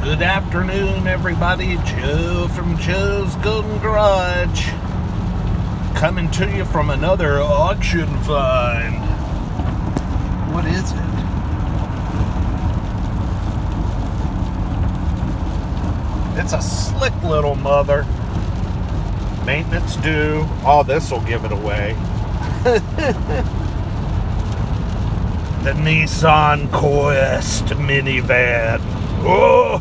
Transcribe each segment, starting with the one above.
Good afternoon, everybody. Joe from Joe's Golden Garage, coming to you from another auction find. What is it? It's a slick little mother. Maintenance due. Oh, this will give it away. The Nissan Quest minivan. Oh,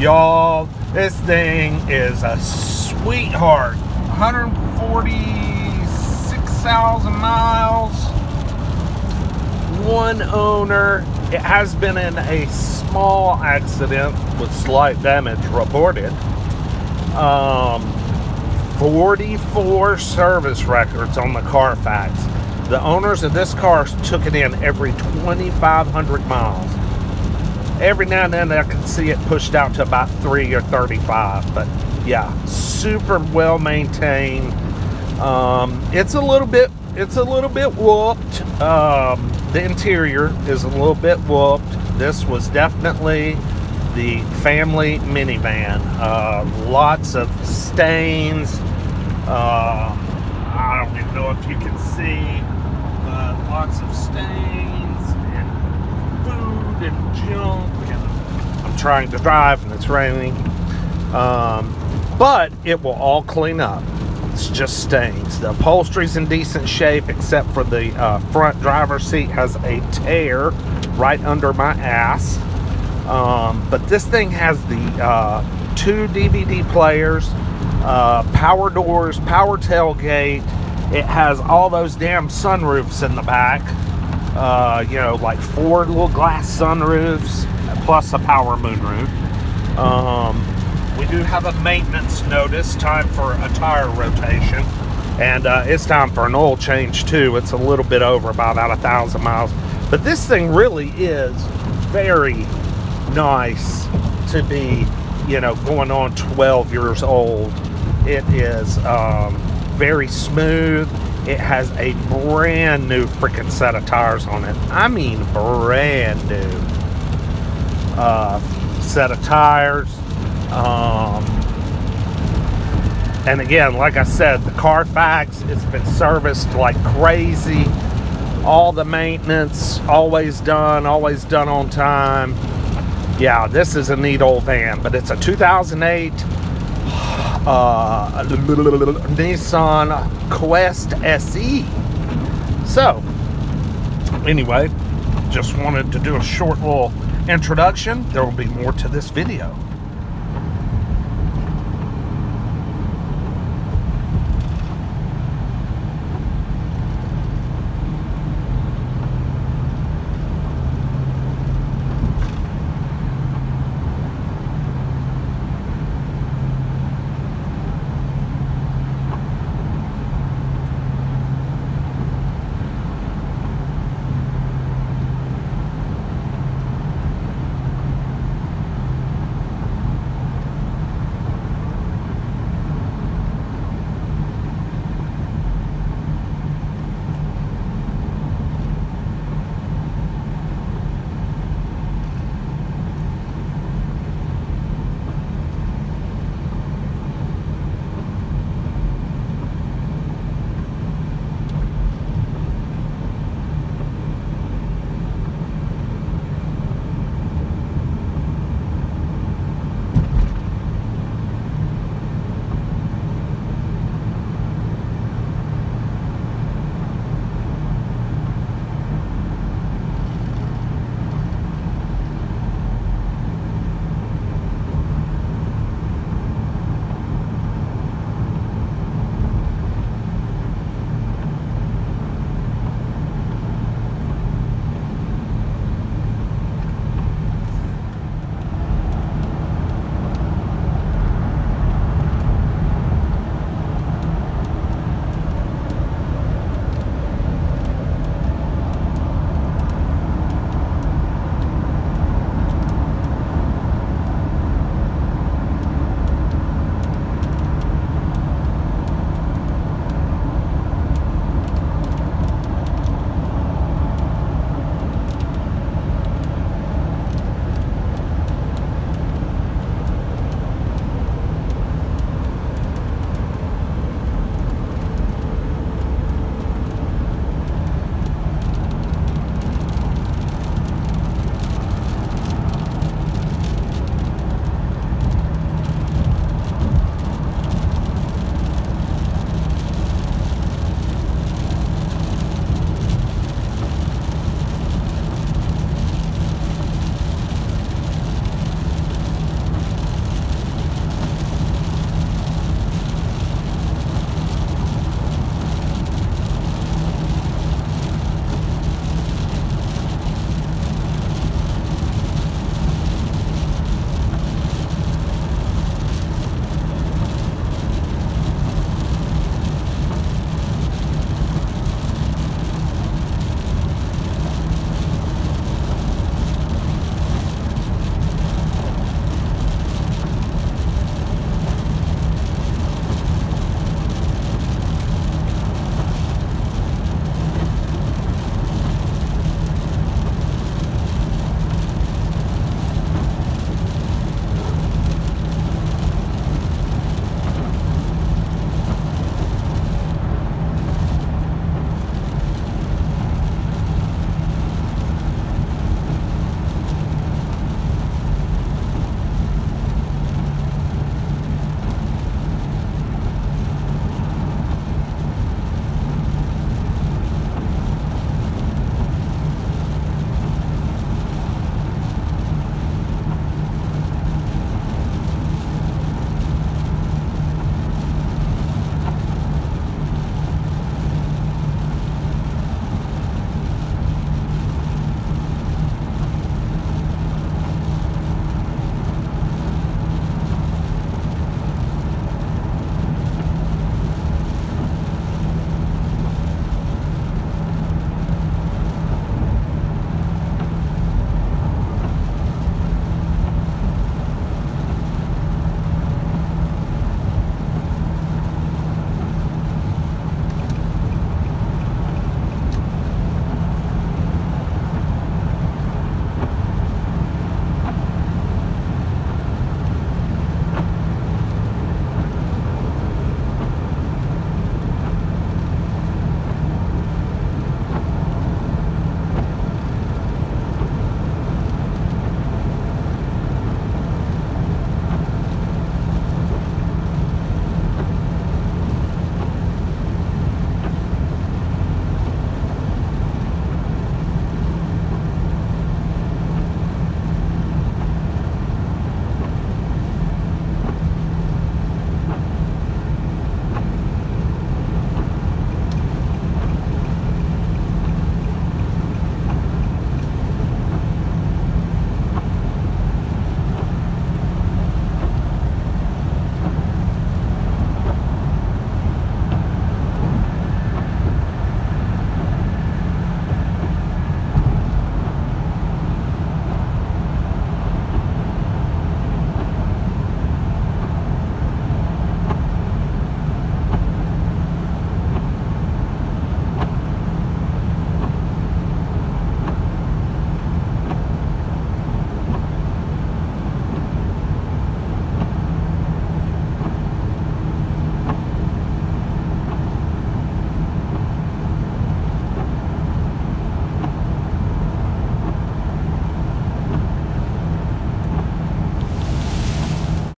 y'all, this thing is a sweetheart. 146,000 miles. One owner. It has been in a small accident with slight damage reported. 44 service records on the Carfax. The owners of this car took it in every 2,500 miles. Every now and then I can see it pushed out to about 3 or 35, but yeah, super well maintained. It's a little bit whooped. The interior is a little bit whooped. This was definitely the family minivan. Lots of stains. I don't even know if you can see. Lots of stains and food and junk, and I'm trying to drive and it's raining. But it will all clean up. It's just stains. The upholstery's in decent shape, except for the front driver's seat has a tear right under my ass. But this thing has the 2 DVD players, power doors, power tailgate. It has all those damn sunroofs in the back. Like 4 little glass sunroofs, plus a power moonroof. We do have a maintenance notice, time for a tire rotation. And it's time for an oil change too. It's a little bit over, about 1,000 miles. But this thing really is very nice to be, going on 12 years old. It is very smooth. It has a brand new freaking set of tires on it. I mean brand new set of tires. And again, like I said, the Carfax, it's been serviced like crazy. All the maintenance, always done on time. Yeah, this is a neat old van, but it's a 2008 Nissan Quest SE. So, anyway, just wanted to do a short little introduction. There will be more to this video.